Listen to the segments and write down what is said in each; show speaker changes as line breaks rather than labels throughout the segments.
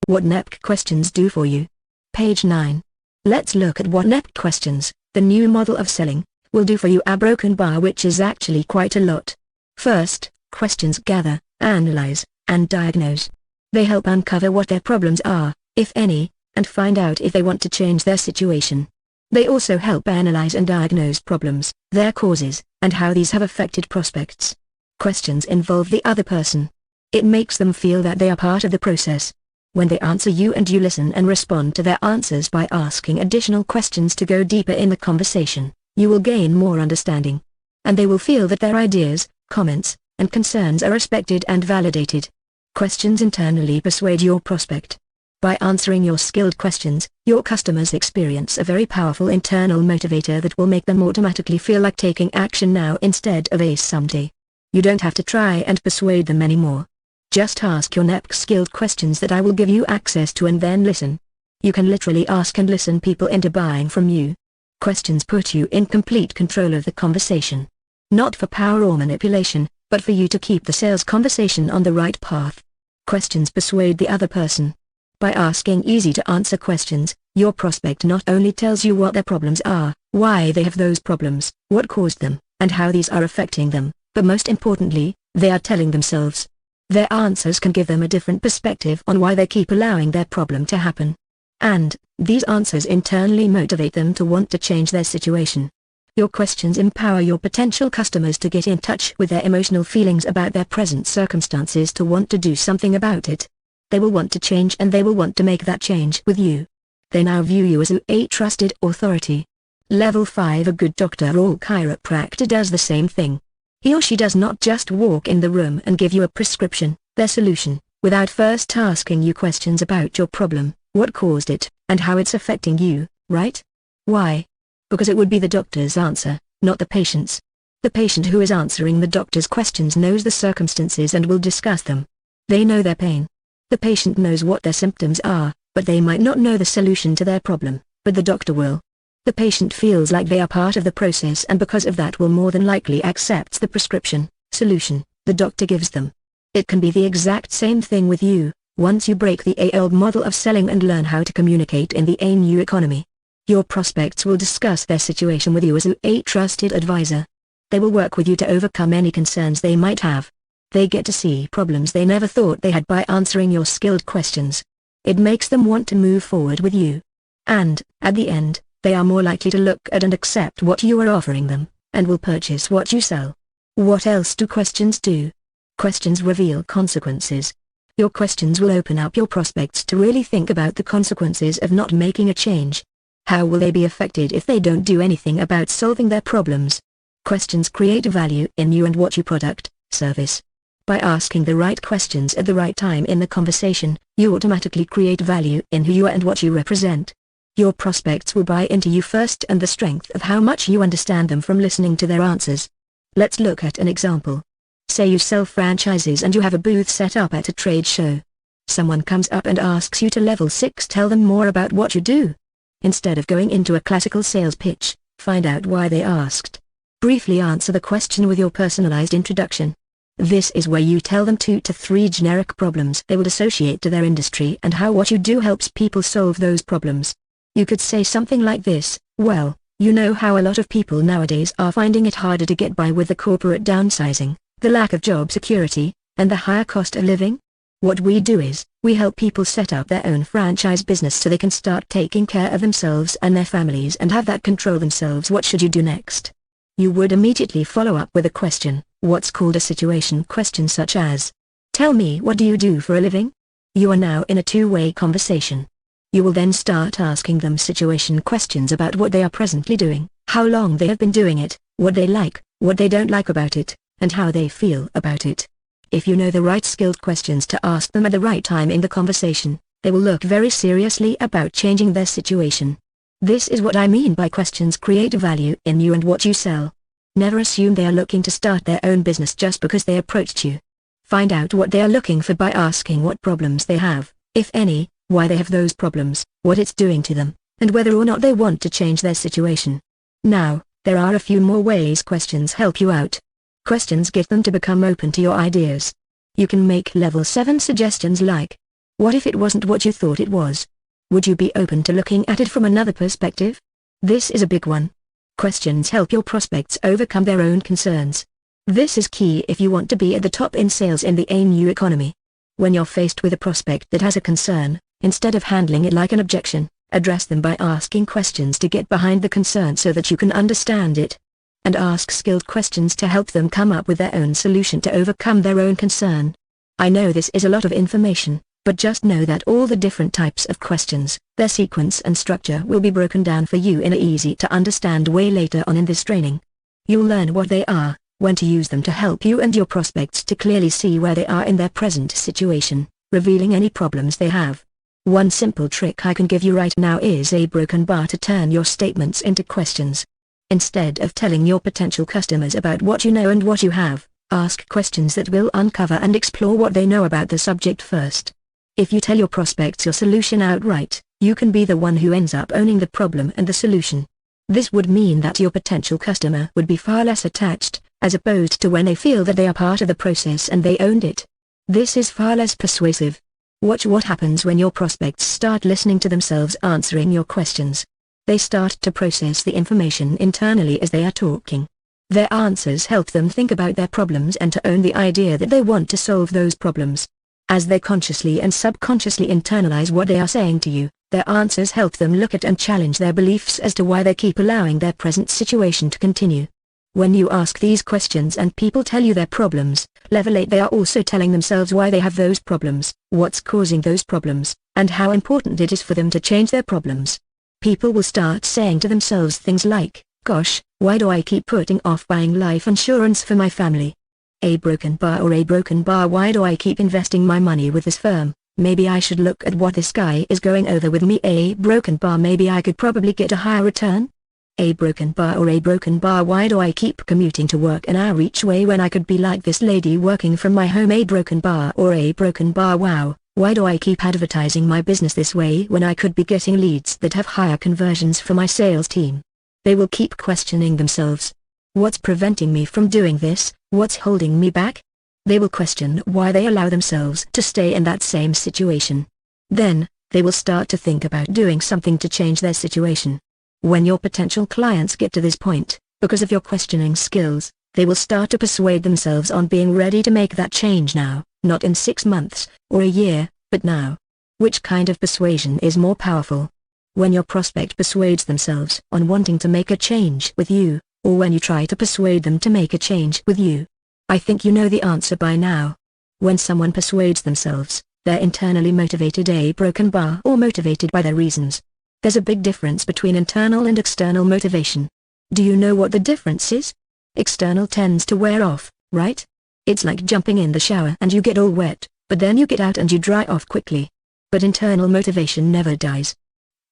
What NEPC questions do for you. Page 9. Let's look at what NEPC questions, the new model of selling, will do for you. A broken bar, which is actually quite a lot. First, questions gather, analyze, and diagnose. They help uncover what their problems are, if any, and find out if they want to change their situation. They also help analyze and diagnose problems, their causes, and how these have affected prospects. Questions involve the other person. It makes them feel that they are part of the process. When they answer you and you listen and respond to their answers by asking additional questions to go deeper in the conversation, you will gain more understanding. And they will feel that their ideas, comments, and concerns are respected and validated. Questions internally persuade your prospect. By answering your skilled questions, your customers experience a very powerful internal motivator that will make them automatically feel like taking action now instead of someday. You don't have to try and persuade them anymore. Just ask your NEPC skilled questions that I will give you access to and then listen. You can literally ask and listen people into buying from you. Questions put you in complete control of the conversation. Not for power or manipulation, but for you to keep the sales conversation on the right path. Questions persuade the other person. By asking easy-to-answer questions, your prospect not only tells you what their problems are, why they have those problems, what caused them, and how these are affecting them, but most importantly, they are telling themselves. Their answers can give them a different perspective on why they keep allowing their problem to happen. And, these answers internally motivate them to want to change their situation. Your questions empower your potential customers to get in touch with their emotional feelings about their present circumstances to want to do something about it. They will want to change and they will want to make that change with you. They now view you as a trusted authority. Level 5. A good doctor or chiropractor does the same thing. He or she does not just walk in the room and give you a prescription, their solution, without first asking you questions about your problem, what caused it, and how it's affecting you, right? Why? Because it would be the doctor's answer, not the patient's. The patient who is answering the doctor's questions knows the circumstances and will discuss them. They know their pain. The patient knows what their symptoms are, but they might not know the solution to their problem, but the doctor will. The patient feels like they are part of the process and because of that will more than likely accept the prescription, solution, the doctor gives them. It can be the exact same thing with you, once you break the old model of selling and learn how to communicate in the new economy. Your prospects will discuss their situation with you as a trusted advisor. They will work with you to overcome any concerns they might have. They get to see problems they never thought they had by answering your skilled questions. It makes them want to move forward with you. And, at the end, they are more likely to look at and accept what you are offering them, and will purchase what you sell. What else do questions do? Questions reveal consequences. Your questions will open up your prospects to really think about the consequences of not making a change. How will they be affected if they don't do anything about solving their problems? Questions create value in you and what you product, service. By asking the right questions at the right time in the conversation, you automatically create value in who you are and what you represent. Your prospects will buy into you first and the strength of how much you understand them from listening to their answers. Let's look at an example. Say you sell franchises and you have a booth set up at a trade show. Someone comes up and asks you to level 6 tell them more about what you do. Instead of going into a classical sales pitch, find out why they asked. Briefly answer the question with your personalized introduction. This is where you tell them 2 to 3 generic problems they would associate to their industry and how what you do helps people solve those problems. You could say something like this: well, you know how a lot of people nowadays are finding it harder to get by with the corporate downsizing, the lack of job security, and the higher cost of living? What we do is, we help people set up their own franchise business so they can start taking care of themselves and their families and have that control themselves. What should you do next? You would immediately follow up with a question, what's called a situation question, such as, tell me, what do you do for a living? You are now in a two-way conversation. You will then start asking them situation questions about what they are presently doing, how long they have been doing it, what they like, what they don't like about it, and how they feel about it. If you know the right skilled questions to ask them at the right time in the conversation, they will look very seriously about changing their situation. This is what I mean by questions create value in you and what you sell. Never assume they are looking to start their own business just because they approached you. Find out what they are looking for by asking what problems they have, if any, why they have those problems, what it's doing to them, and whether or not they want to change their situation. Now, there are a few more ways questions help you out. Questions get them to become open to your ideas. You can make level 7 suggestions like, What if it wasn't what you thought it was? Would you be open to looking at it from another perspective? This is a big one. Questions help your prospects overcome their own concerns. This is key if you want to be at the top in sales in the new economy. When you're faced with a prospect that has a concern, instead of handling it like an objection, address them by asking questions to get behind the concern so that you can understand it. And ask skilled questions to help them come up with their own solution to overcome their own concern. I know this is a lot of information, but just know that all the different types of questions, their sequence and structure will be broken down for you in an easy to understand way later on in this training. You'll learn what they are, when to use them to help you and your prospects to clearly see where they are in their present situation, revealing any problems they have. One simple trick I can give you right now is a broken bar to turn your statements into questions. Instead of telling your potential customers about what you know and what you have, ask questions that will uncover and explore what they know about the subject first. If you tell your prospects your solution outright, you can be the one who ends up owning the problem and the solution. This would mean that your potential customer would be far less attached, as opposed to when they feel that they are part of the process and they owned it. This is far less persuasive. Watch what happens when your prospects start listening to themselves answering your questions. They start to process the information internally as they are talking. Their answers help them think about their problems and to own the idea that they want to solve those problems. As they consciously and subconsciously internalize what they are saying to you, their answers help them look at and challenge their beliefs as to why they keep allowing their present situation to continue. When you ask these questions and people tell you their problems, level 8 they are also telling themselves why they have those problems, what's causing those problems, and how important it is for them to change their problems. People will start saying to themselves things like, gosh, why do I keep putting off buying life insurance for my family? A broken bar or a broken bar, why do I keep investing my money with this firm? Maybe I should look at what this guy is going over with me. A broken bar, maybe I could probably get a higher return? A broken bar or a broken bar, why do I keep commuting to work an hour each way when I could be like this lady working from my home? A broken bar or a broken bar, wow, why do I keep advertising my business this way when I could be getting leads that have higher conversions for my sales team? They will keep questioning themselves. What's preventing me from doing this? What's holding me back? They will question why they allow themselves to stay in that same situation. Then, they will start to think about doing something to change their situation. When your potential clients get to this point, because of your questioning skills, they will start to persuade themselves on being ready to make that change now, not in 6 months, or a year, but now. Which kind of persuasion is more powerful? When your prospect persuades themselves on wanting to make a change with you, or when you try to persuade them to make a change with you? I think you know the answer by now. When someone persuades themselves, they're internally motivated, a broken bar, or motivated by their reasons. There's a big difference between internal and external motivation. Do you know what the difference is? External tends to wear off, right? It's like jumping in the shower and you get all wet, but then you get out and you dry off quickly. But internal motivation never dies.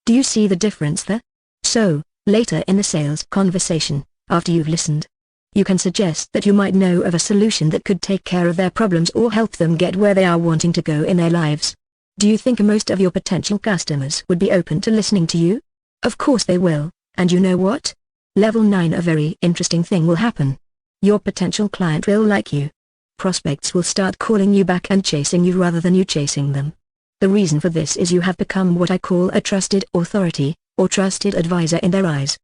Do you see the difference there? So, later in the sales conversation, after you've listened, you can suggest that you might know of a solution that could take care of their problems or help them get where they are wanting to go in their lives. Do you think most of your potential customers would be open to listening to you? Of course they will, and you know what? Level 9, a very interesting thing will happen. Your potential client will like you. Prospects will start calling you back and chasing you rather than you chasing them. The reason for this is you have become what I call a trusted authority, or trusted advisor in their eyes.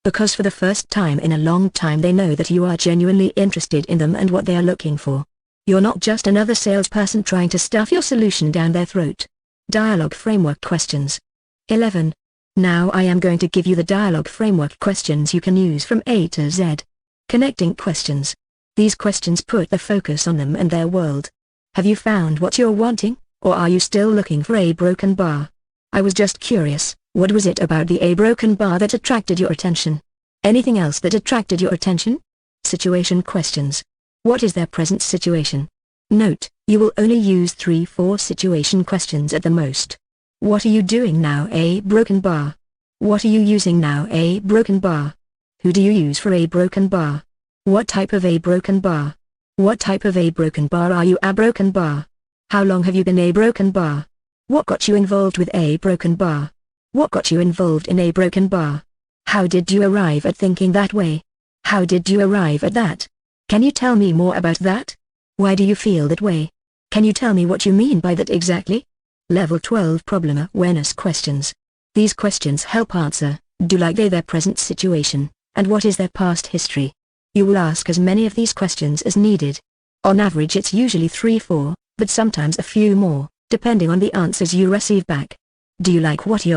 Because for the first time in a long time they know that you are genuinely interested in them and what they are looking for. You're not just another salesperson trying to stuff your solution down their throat. Dialogue Framework Questions. 11. Now I am going to give you the dialogue framework questions you can use from A to Z. Connecting questions. These questions put the focus on them and their world. Have you found what you're wanting, or are you still looking for a broken bar? I was just curious. What was it about the A broken bar that attracted your attention? Anything else that attracted your attention? Situation questions. What is their present situation? Note, you will only use 3-4 situation questions at the most. What are you doing now? A broken bar. What are you using now? A broken bar. Who do you use for a broken bar? What type of a broken bar? What type of a broken bar are you? A broken bar. How long have you been a broken bar? What got you involved with a broken bar? What got you involved in a broken bar? How did you arrive at thinking that way? How did you arrive at that? Can you tell me more about that? Why do you feel that way? Can you tell me what you mean by that exactly? Level 12 Problem Awareness Questions. These questions help answer, do like they their present situation, and what is their past history. You will ask as many of these questions as needed. On average it's usually 3-4, but sometimes a few more, depending on the answers you receive back. Do you like what do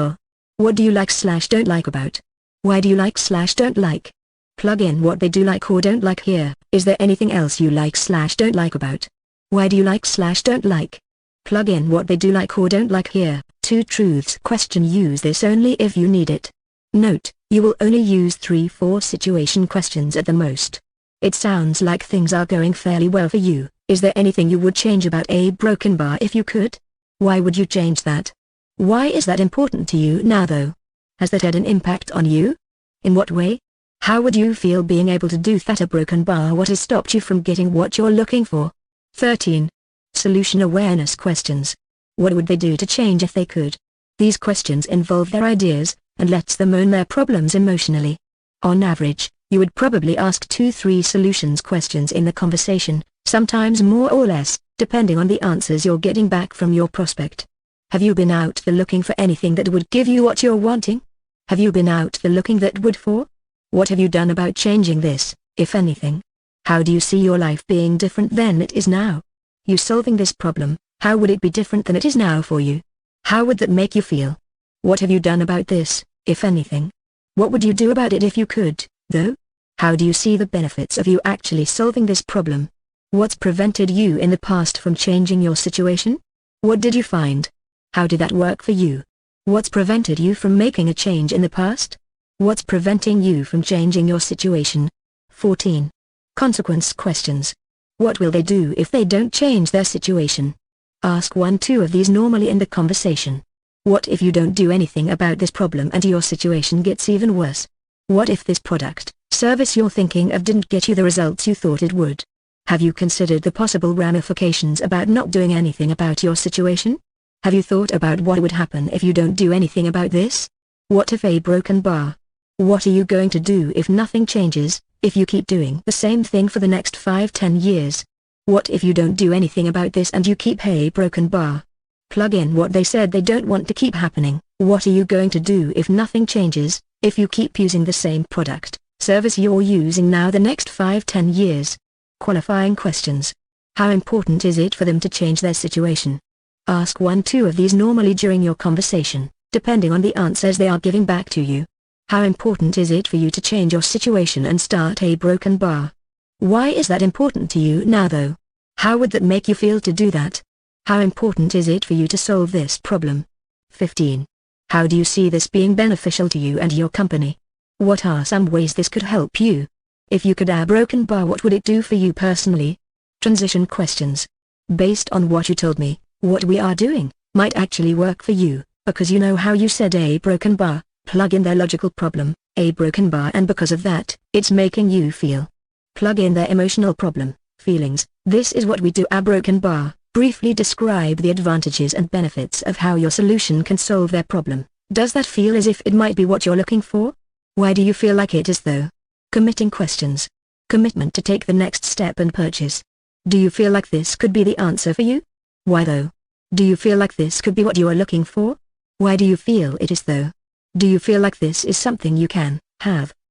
you like/don't like about? Why do you like/don't like? Plug in what they do like or don't like here. Is there anything else you like/don't like about? Why do you like/don't like? Plug in what they do like or don't like here. 2 truths question. Use this only if you need it. Note, you will only use 3-4 situation questions at the most. It sounds like things are going fairly well for you. Is there anything you would change about a broken bar if you could? Why would you change that? Why is that important to you now though? Has that had an impact on you? In what way? How would you feel being able to do that? A broken bar. What has stopped you from getting what you're looking for? 13. Solution awareness questions. What would they do to change if they could? These questions involve their ideas, and lets them own their problems emotionally. On average, you would probably ask 2-3 solutions questions in the conversation, sometimes more or less, depending on the answers you're getting back from your prospect. Have you been out there looking for anything that would give you what you're wanting? Have you been out there looking that would for? What have you done about changing this, if anything? How do you see your life being different than it is now? You solving this problem, how would it be different than it is now for you? How would that make you feel? What have you done about this, if anything? What would you do about it if you could, though? How do you see the benefits of you actually solving this problem? What's prevented you in the past from changing your situation? What did you find? How did that work for you? What's prevented you from making a change in the past? What's preventing you from changing your situation? 14. Consequence questions. What will they do if they don't change their situation? Ask 1-2 of these normally in the conversation. What if you don't do anything about this problem and your situation gets even worse? What if this product, service you're thinking of didn't get you the results you thought it would? Have you considered the possible ramifications about not doing anything about your situation? Have you thought about what would happen if you don't do anything about this? What if a broken bar? What are you going to do if nothing changes, if you keep doing the same thing for the next 5-10 years? What if you don't do anything about this and you keep a broken bar? Plug in what they said they don't want to keep happening. What are you going to do if nothing changes, if you keep using the same product, service you're using now the next 5-10 years? Qualifying questions. How important is it for them to change their situation? Ask 1-2 of these normally during your conversation, depending on the answers they are giving back to you. How important is it for you to change your situation and start a broken bar? Why is that important to you now though? How would that make you feel to do that? How important is it for you to solve this problem? 15. How do you see this being beneficial to you and your company? What are some ways this could help you? If you could add a broken bar, what would it do for you personally? Transition questions. Based on what you told me, what we are doing might actually work for you, because you know how you said a broken bar. Plug in their logical problem, a broken bar, and because of that, it's making you feel. Plug in their emotional problem, feelings. This is what we do. A broken bar. Briefly describe the advantages and benefits of how your solution can solve their problem. Does that feel as if it might be what you're looking for? Why do you feel like it is though? Committing questions. Commitment to take the next step and purchase. Do you feel like this could be the answer for you? Why though? Do you feel like this could be what you are looking for? Why do you feel it is though? Do you feel like this is something you can,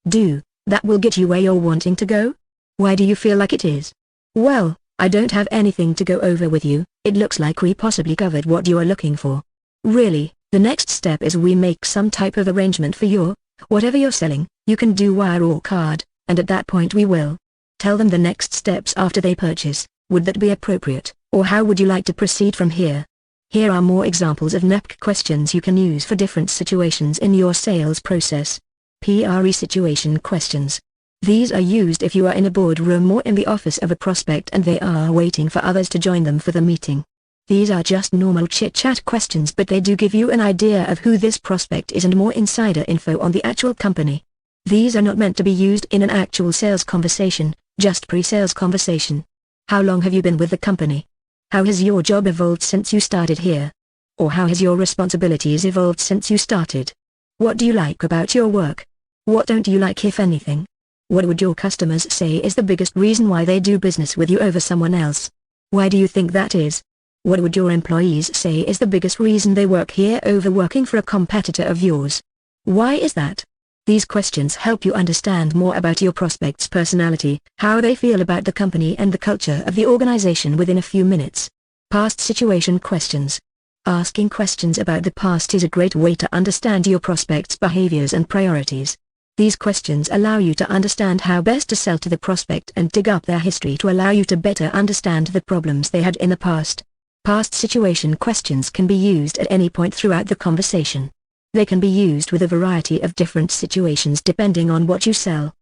do, that will get you where you're wanting to go? Why do you feel like it is? Well, I don't have anything to go over with you. It looks like we possibly covered what you are looking for. Really, the next step is we make some type of arrangement for whatever you're selling. You can do wire or card, and at that point we will tell them the next steps after they purchase. Would that be appropriate, or how would you like to proceed from here? Here are more examples of NEPC questions you can use for different situations in your sales process. PRE situation questions. These are used if you are in a boardroom or in the office of a prospect and they are waiting for others to join them for the meeting. These are just normal chit-chat questions, but they do give you an idea of who this prospect is and more insider info on the actual company. These are not meant to be used in an actual sales conversation, just pre-sales conversation. How long have you been with the company? How has your job evolved since you started here? Or how has your responsibilities evolved since you started? What do you like about your work? What don't you like, if anything? What would your customers say is the biggest reason why they do business with you over someone else? Why do you think that is? What would your employees say is the biggest reason they work here over working for a competitor of yours? Why is that? These questions help you understand more about your prospect's personality, how they feel about the company and the culture of the organization within a few minutes. Past situation questions. Asking questions about the past is a great way to understand your prospect's behaviors and priorities. These questions allow you to understand how best to sell to the prospect and dig up their history to allow you to better understand the problems they had in the past. Past situation questions can be used at any point throughout the conversation. They can be used with a variety of different situations depending on what you sell.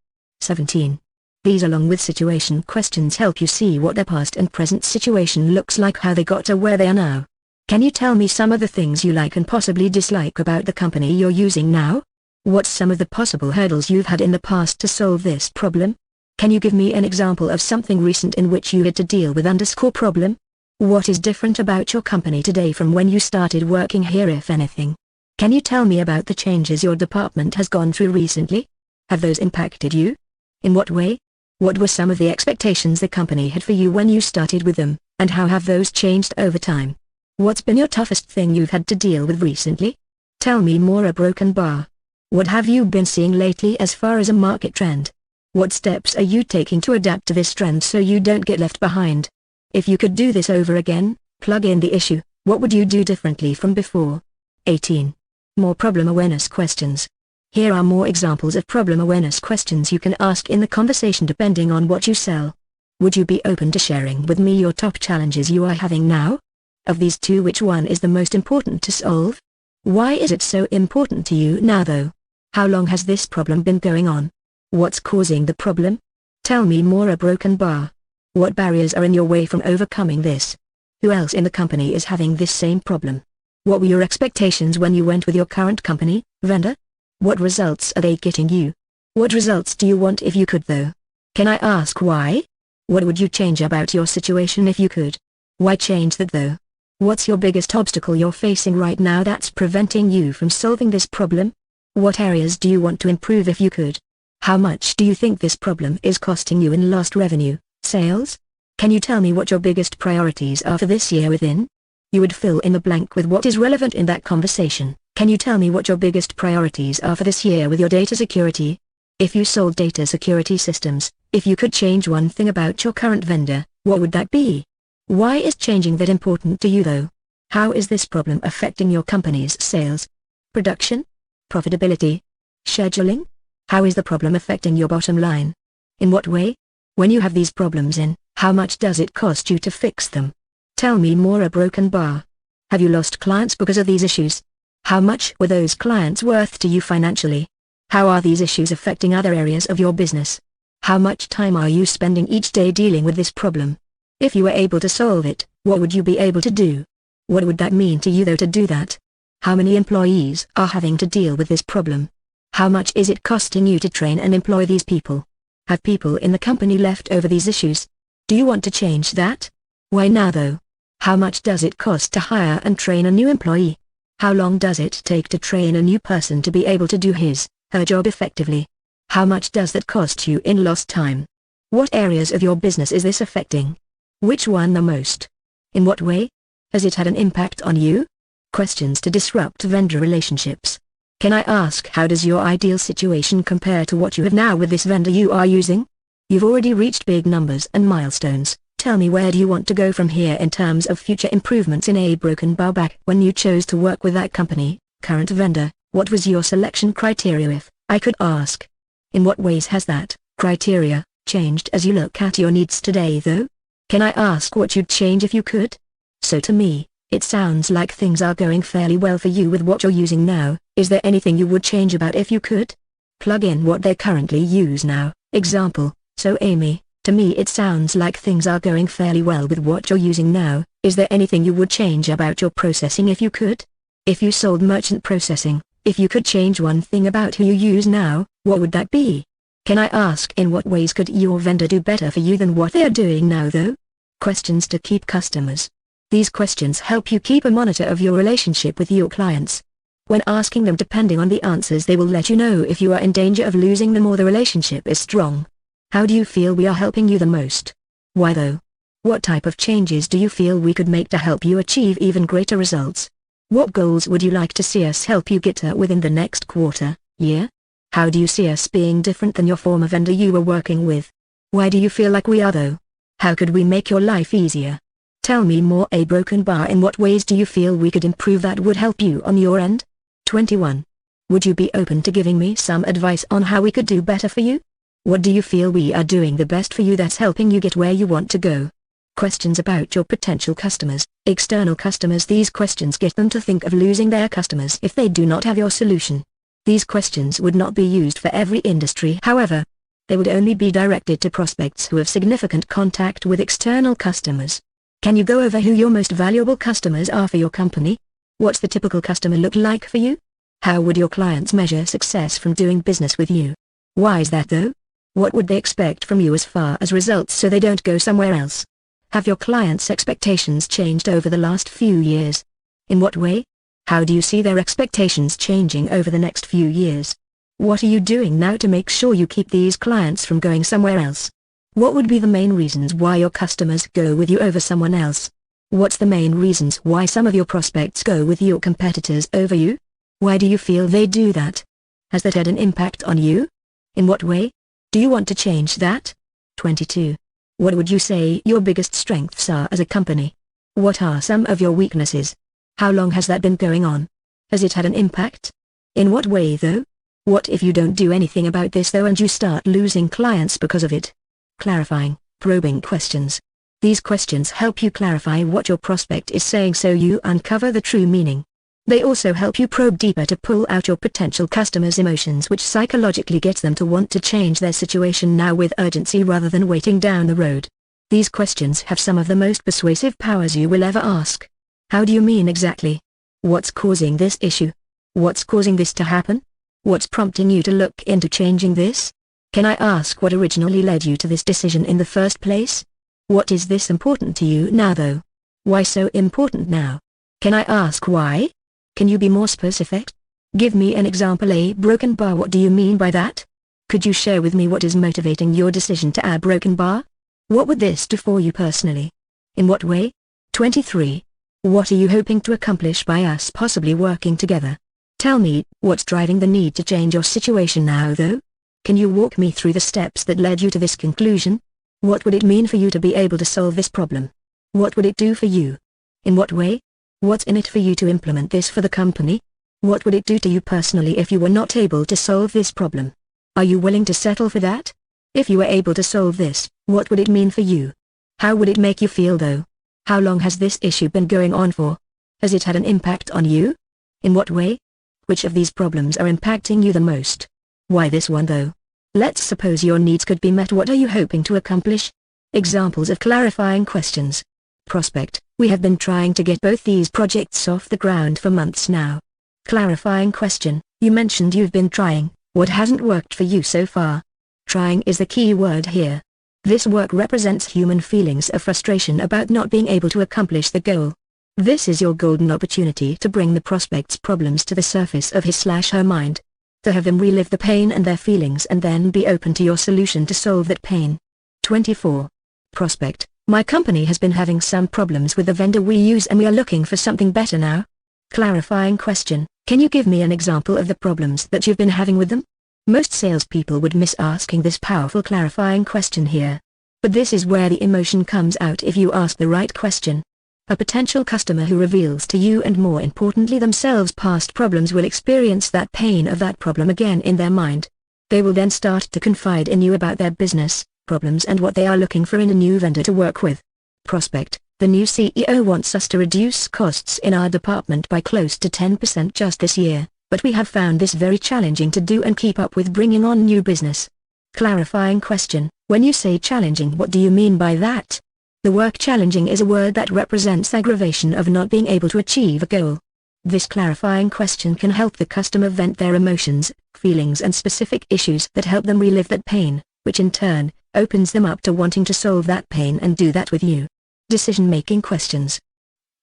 17. These along with situation questions help you see what their past and present situation looks like, how they got to where they are now. Can you tell me some of the things you like and possibly dislike about the company you're using now? What's some of the possible hurdles you've had in the past to solve this problem? Can you give me an example of something recent in which you had to deal with problem? What is different about your company today from when you started working here, if anything? Can you tell me about the changes your department has gone through recently? Have those impacted you? In what way? What were some of the expectations the company had for you when you started with them, and how have those changed over time? What's been your toughest thing you've had to deal with recently? Tell me more. A broken bar. What have you been seeing lately as far as a market trend? What steps are you taking to adapt to this trend so you don't get left behind? If you could do this over again, plug in the issue, what would you do differently from before? 18. More problem awareness questions. Here are more examples of problem awareness questions you can ask in the conversation depending on what you sell. Would you be open to sharing with me your top challenges you are having now? Of these two, which one is the most important to solve? Why is it so important to you now though? How long has this problem been going on? What's causing the problem? Tell me more. A broken bar. What barriers are in your way from overcoming this? Who else in the company is having this same problem? What were your expectations when you went with your current company, vendor? What results are they getting you? What results do you want if you could though? Can I ask why? What would you change about your situation if you could? Why change that though? What's your biggest obstacle you're facing right now that's preventing you from solving this problem? What areas do you want to improve if you could? How much do you think this problem is costing you in lost revenue, sales? Can you tell me what your biggest priorities are for this year within? You would fill in the blank with what is relevant in that conversation. Can you tell me what your biggest priorities are for this year with your data security? If you sold data security systems, if you could change one thing about your current vendor, what would that be? Why is changing that important to you though? How is this problem affecting your company's sales, production, profitability, scheduling? How is the problem affecting your bottom line? In what way? When you have these problems in, how much does it cost you to fix them? Tell me more. A broken bar. Have you lost clients because of these issues? How much were those clients worth to you financially? How are these issues affecting other areas of your business? How much time are you spending each day dealing with this problem? If you were able to solve it, what would you be able to do? What would that mean to you though to do that? How many employees are having to deal with this problem? How much is it costing you to train and employ these people? Have people in the company left over these issues? Do you want to change that? Why now though? How much does it cost to hire and train a new employee? How long does it take to train a new person to be able to do her job effectively? How much does that cost you in lost time? What areas of your business is this affecting? Which one the most? In what way? Has it had an impact on you? Questions to disrupt vendor relationships. Can I ask, how does your ideal situation compare to what you have now with this vendor you are using? You've already reached big numbers and milestones. Tell me, where do you want to go from here in terms of future improvements in a broken bar? Back when you chose to work with that company, current vendor, what was your selection criteria, if I could ask? In what ways has that criteria changed as you look at your needs today though? Can I ask what you'd change if you could? So to me, it sounds like things are going fairly well for you with what you're using now. Is there anything you would change about if you could? Plug in what they currently use now. Example, so Amy, to me it sounds like things are going fairly well with what you're using now. Is there anything you would change about your processing if you could? If you sold merchant processing, if you could change one thing about who you use now, what would that be? Can I ask, in what ways could your vendor do better for you than what they are doing now though? Questions to keep customers. These questions help you keep a monitor of your relationship with your clients. When asking them, depending on the answers, they will let you know if you are in danger of losing them or the relationship is strong. How do you feel we are helping you the most? Why though? What type of changes do you feel we could make to help you achieve even greater results? What goals would you like to see us help you get to within the next quarter, year? How do you see us being different than your former vendor you were working with? Why do you feel like we are though? How could we make your life easier? Tell me more. A broken bar. In what ways do you feel we could improve that would help you on your end? 21. Would you be open to giving me some advice on how we could do better for you? What do you feel we are doing the best for you that's helping you get where you want to go? Questions about your potential customers, external customers. These questions get them to think of losing their customers if they do not have your solution. These questions would not be used for every industry, however. They would only be directed to prospects who have significant contact with external customers. Can you go over who your most valuable customers are for your company? What's the typical customer look like for you? How would your clients measure success from doing business with you? Why is that though? What would they expect from you as far as results so they don't go somewhere else? Have your clients' expectations changed over the last few years? In what way? How do you see their expectations changing over the next few years? What are you doing now to make sure you keep these clients from going somewhere else? What would be the main reasons why your customers go with you over someone else? What's the main reasons why some of your prospects go with your competitors over you? Why do you feel they do that? Has that had an impact on you? In what way? Do you want to change that? 22. What would you say your biggest strengths are as a company? What are some of your weaknesses? How long has that been going on? Has it had an impact? In what way though? What if you don't do anything about this though and you start losing clients because of it? Clarifying, probing questions. These questions help you clarify what your prospect is saying so you uncover the true meaning. They also help you probe deeper to pull out your potential customers' emotions, which psychologically gets them to want to change their situation now with urgency rather than waiting down the road. These questions have some of the most persuasive powers you will ever ask. How do you mean exactly? What's causing this issue? What's causing this to happen? What's prompting you to look into changing this? Can I ask what originally led you to this decision in the first place? What is this important to you now though? Why so important now? Can I ask why? Can you be more specific? Give me an example. A broken bar. What do you mean by that? Could you share with me what is motivating your decision to add broken bar? What would this do for you personally? In what way? 23. What are you hoping to accomplish by us possibly working together? Tell me, what's driving the need to change your situation now though? Can you walk me through the steps that led you to this conclusion? What would it mean for you to be able to solve this problem? What would it do for you? In what way? What's in it for you to implement this for the company? What would it do to you personally if you were not able to solve this problem? Are you willing to settle for that? If you were able to solve this, what would it mean for you? How would it make you feel though? How long has this issue been going on for? Has it had an impact on you? In what way? Which of these problems are impacting you the most? Why this one though? Let's suppose your needs could be met. What are you hoping to accomplish? Examples of clarifying questions. Prospect: we have been trying to get both these projects off the ground for months now. Clarifying question: you mentioned you've been trying, what hasn't worked for you so far? Trying is the key word here. This work represents human feelings of frustration about not being able to accomplish the goal. This is your golden opportunity to bring the prospect's problems to the surface of his/her mind. To have them relive the pain and their feelings and then be open to your solution to solve that pain. 24. Prospect: my company has been having some problems with the vendor we use and we are looking for something better now. Clarifying question: can you give me an example of the problems that you've been having with them? Most salespeople would miss asking this powerful clarifying question here. But this is where the emotion comes out if you ask the right question. A potential customer who reveals to you and more importantly themselves past problems will experience that pain of that problem again in their mind. They will then start to confide in you about their business problems and what they are looking for in a new vendor to work with. Prospect: the new CEO wants us to reduce costs in our department by close to 10% just this year, but we have found this very challenging to do and keep up with bringing on new business. Clarifying question: when you say challenging, what do you mean by that? The word challenging is a word that represents aggravation of not being able to achieve a goal. This clarifying question can help the customer vent their emotions, feelings and specific issues that help them relive that pain, which in turn opens them up to wanting to solve that pain and do that with you. Decision-making questions.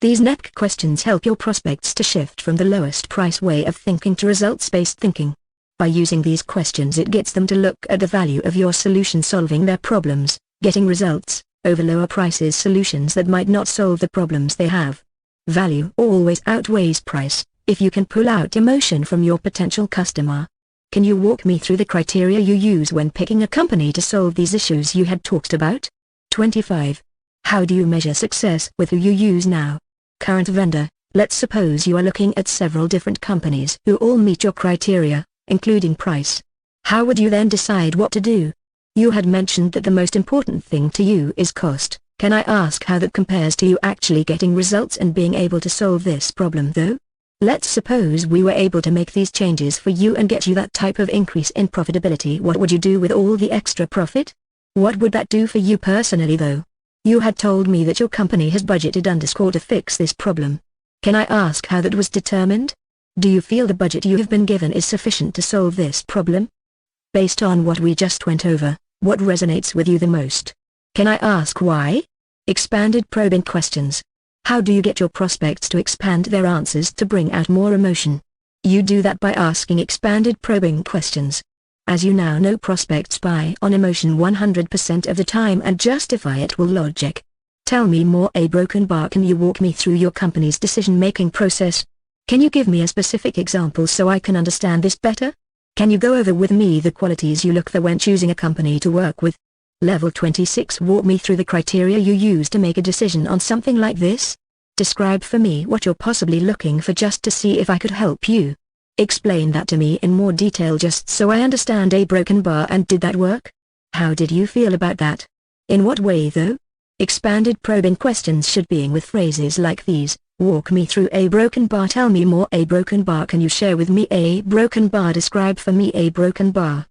These NEPC questions help your prospects to shift from the lowest price way of thinking to results-based thinking. By using these questions, it gets them to look at the value of your solution solving their problems, getting results, over lower prices solutions that might not solve the problems they have. Value always outweighs price, if you can pull out emotion from your potential customer. Can you walk me through the criteria you use when picking a company to solve these issues you had talked about? 25. How do you measure success with who you use now? Current vendor. Let's suppose you are looking at several different companies who all meet your criteria, including price. How would you then decide what to do? You had mentioned that the most important thing to you is cost. Can I ask how that compares to you actually getting results and being able to solve this problem though? Let's suppose we were able to make these changes for you and get you that type of increase in profitability. What would you do with all the extra profit? What would that do for you personally though? You had told me that your company has budgeted to fix this problem. Can I ask how that was determined? Do you feel the budget you have been given is sufficient to solve this problem? Based on what we just went over, what resonates with you the most? Can I ask why? Expanded probing questions. How do you get your prospects to expand their answers to bring out more emotion? You do that by asking expanded probing questions. As you now know, prospects buy on emotion 100% of the time and justify it with logic. Tell me more. A broken bar. Can you walk me through your company's decision-making process? Can you give me a specific example so I can understand this better? Can you go over with me the qualities you look for when choosing a company to work with? Level 26. Walk me through the criteria you use to make a decision on something like this. Describe for me what you're possibly looking for just to see if I could help you. Explain that to me in more detail just so I understand. A broken bar. And did that work? How did you feel about that? In what way though? Expanded probing questions should begin with phrases like these. Walk me through a broken bar. Tell me more. A broken bar. Can you share with me a broken bar? Describe for me a broken bar.